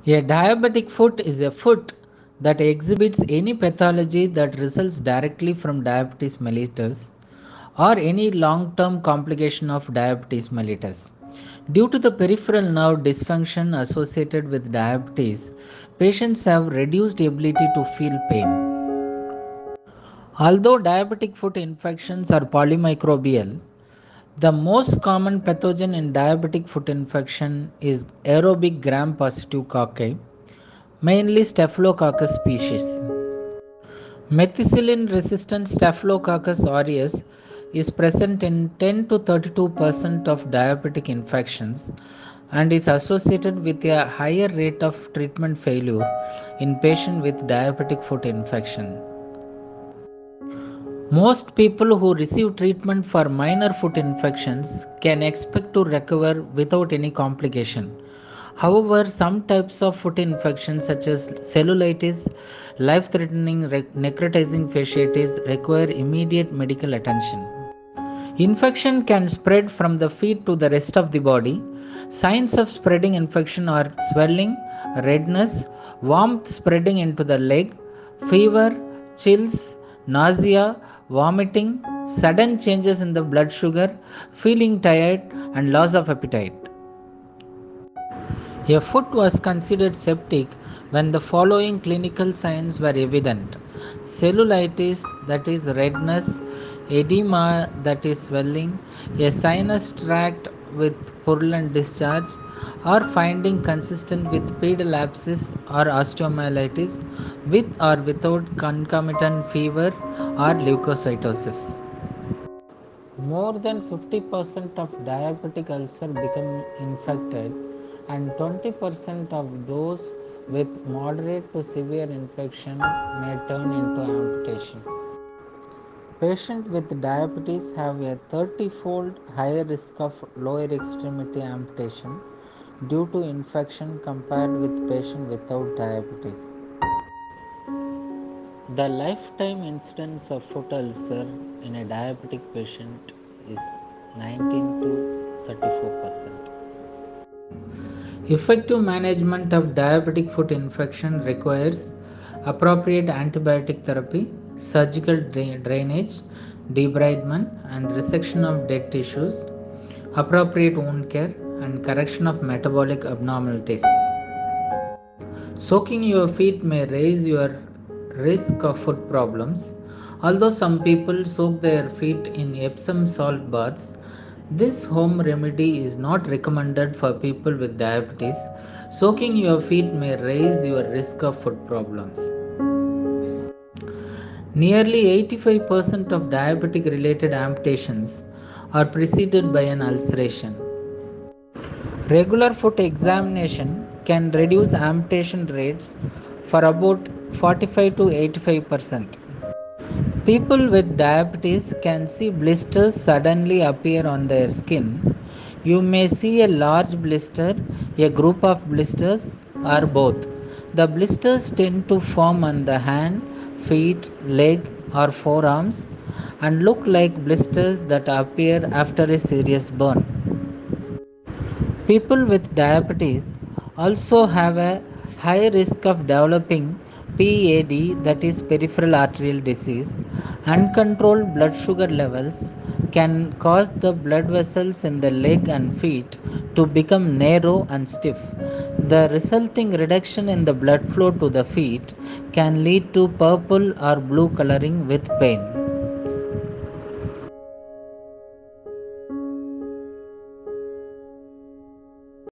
A diabetic foot is a foot that exhibits any pathology that results directly from diabetes mellitus or any long term complication of diabetes mellitus. Due to the peripheral nerve dysfunction associated with diabetes, patients have reduced ability to feel pain. Although diabetic foot infections are polymicrobial, the most common pathogen in diabetic foot infection is aerobic gram positive cocci, mainly Staphylococcus species. Methicillin resistant Staphylococcus aureus is present in 10 to 32% of diabetic infections and is associated with a higher rate of treatment failure in patients with diabetic foot infection. Most people who receive treatment for minor foot infections can expect to recover without any complication. However, some types of foot infections such as cellulitis, life-threatening necrotizing fasciitis require immediate medical attention. Infection can spread from the feet to the rest of the body. Signs of spreading infection are swelling, redness, warmth spreading into the leg, fever, chills, nausea, vomiting, sudden changes in the blood sugar, feeling tired, and loss of appetite. A foot was considered septic when the following clinical signs were evident: cellulitis, that is redness, edema, that is swelling, a sinus tract with purulent discharge, or finding consistent with pedal abscess or osteomyelitis with or without concomitant fever or leukocytosis. More than 50% of diabetic ulcer become infected and 20% of those with moderate to severe infection may turn into amputation. Patients with diabetes have a 30-fold higher risk of lower extremity amputation due to infection compared with patients without diabetes. The lifetime incidence of foot ulcer in a diabetic patient is 19 to 34%. Effective management of diabetic foot infection requires appropriate antibiotic therapy, surgical drainage, debridement and resection of dead tissues, appropriate wound care, and correction of metabolic abnormalities. Soaking your feet may raise your risk of foot problems. Although some people soak their feet in Epsom salt baths, this home remedy is not recommended for people with diabetes. Soaking your feet may raise your risk of foot problems. Nearly 85% of diabetic related amputations are preceded by an ulceration. Regular foot examination can reduce amputation rates for about 45 to 85%. People with diabetes can see blisters suddenly appear on their skin. You may see a large blister, a group of blisters, or both. The blisters tend to form on the hand, feet, leg, or forearms and look like blisters that appear after a serious burn. People with diabetes also have a high risk of developing PAD, that is peripheral arterial disease. Uncontrolled blood sugar levels can cause the blood vessels in the leg and feet to become narrow and stiff. The resulting reduction in the blood flow to the feet can lead to purple or blue coloring with pain.